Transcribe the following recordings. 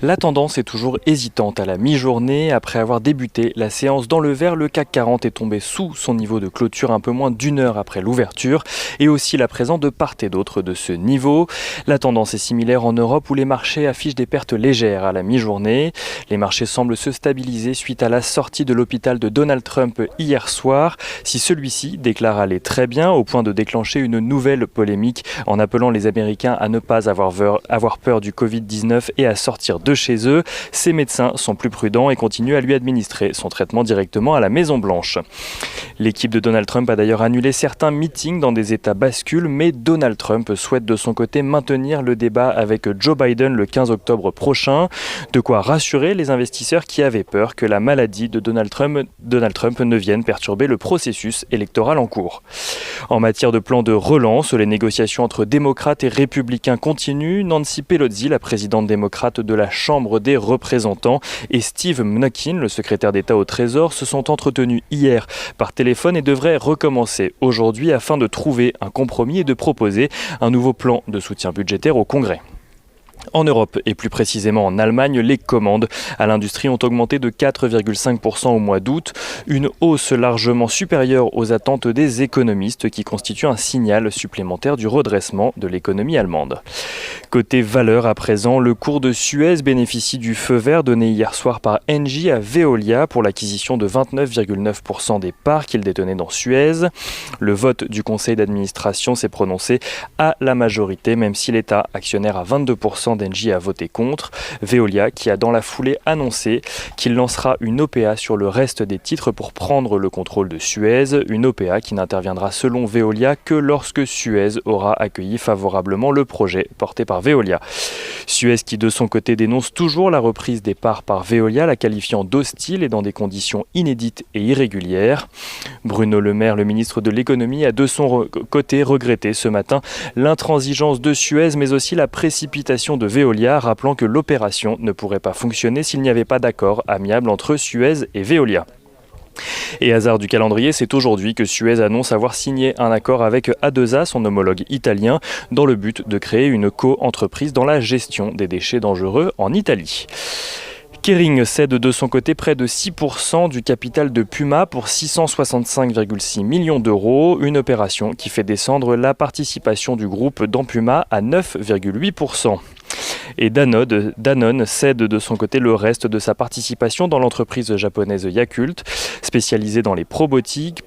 La tendance est toujours hésitante à la mi-journée. Après avoir débuté la séance dans le vert, le CAC 40 est tombé sous son niveau de clôture un peu moins d'une heure après l'ouverture et aussi à présent de part et d'autre de ce niveau. La tendance est similaire en Europe où les marchés affichent des pertes légères à la mi-journée. Les marchés semblent se stabiliser suite à la sortie de l'hôpital de Donald Trump hier soir. Si celui-ci déclare aller très bien au point de déclencher une nouvelle polémique en appelant les Américains à ne pas avoir peur du Covid-19 et à sortir de chez eux, ces médecins sont plus prudents et continuent à lui administrer son traitement directement à la Maison-Blanche. L'équipe de Donald Trump a d'ailleurs annulé certains meetings dans des États bascules, mais Donald Trump souhaite de son côté maintenir le débat avec Joe Biden le 15 octobre prochain. De quoi rassurer les investisseurs qui avaient peur que la maladie de Donald Trump ne vienne perturber le processus électoral en cours. En matière de plan de relance, les négociations entre démocrates et républicains continuent. Nancy Pelosi, la présidente démocrate de la Chambre des représentants, et Steve Mnuchin, le secrétaire d'État au Trésor, se sont entretenus hier par téléphone et devraient recommencer aujourd'hui afin de trouver un compromis et de proposer un nouveau plan de soutien budgétaire au Congrès. En Europe et plus précisément en Allemagne, les commandes à l'industrie ont augmenté de 4,5% au mois d'août, une hausse largement supérieure aux attentes des économistes qui constitue un signal supplémentaire du redressement de l'économie allemande. Côté valeur à présent, le cours de Suez bénéficie du feu vert donné hier soir par Engie à Veolia pour l'acquisition de 29,9% des parts qu'il détenait dans Suez. Le vote du conseil d'administration s'est prononcé à la majorité, même si l'État, actionnaire à 22%, d'Engie a voté contre. Veolia qui a dans la foulée annoncé qu'il lancera une OPA sur le reste des titres pour prendre le contrôle de Suez. Une OPA qui n'interviendra selon Veolia que lorsque Suez aura accueilli favorablement le projet porté par Veolia. Suez qui de son côté dénonce toujours la reprise des parts par Veolia, la qualifiant d'hostile et dans des conditions inédites et irrégulières. Bruno Le Maire, le ministre de l'économie, a de son côté regretté ce matin l'intransigeance de Suez mais aussi la précipitation de Veolia, rappelant que l'opération ne pourrait pas fonctionner s'il n'y avait pas d'accord amiable entre Suez et Veolia. Et hasard du calendrier, c'est aujourd'hui que Suez annonce avoir signé un accord avec A2A, son homologue italien, dans le but de créer une co-entreprise dans la gestion des déchets dangereux en Italie. Kering cède de son côté près de 6% du capital de Puma pour 665,6 millions d'euros, une opération qui fait descendre la participation du groupe dans Puma à 9,8%. Et Danone cède de son côté le reste de sa participation dans l'entreprise japonaise Yakult. Spécialisée dans les probiotiques,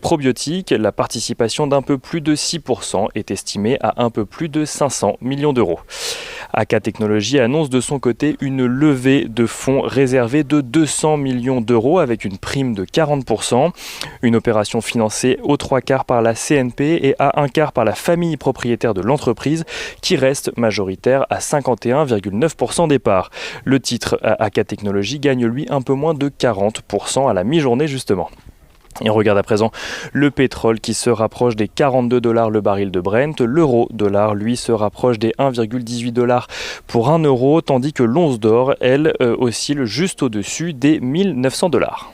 la participation d'un peu plus de 6% est estimée à un peu plus de 500 millions d'euros. AK Technologies annonce de son côté une levée de fonds réservée de 200 millions d'euros avec une prime de 40%. Une opération financée aux 3/4 par la CNP et à 1/4 par la famille propriétaire de l'entreprise qui reste majoritaire à 51,9% des parts. Le titre AK Technologies gagne lui un peu moins de 40% à la mi-journée justement. Et on regarde à présent le pétrole qui se rapproche des 42 $ le baril de Brent. L'euro-dollar, lui, se rapproche des 1,18 $ pour 1 euro, tandis que l'once d'or, elle, oscille juste au-dessus des 1900 $.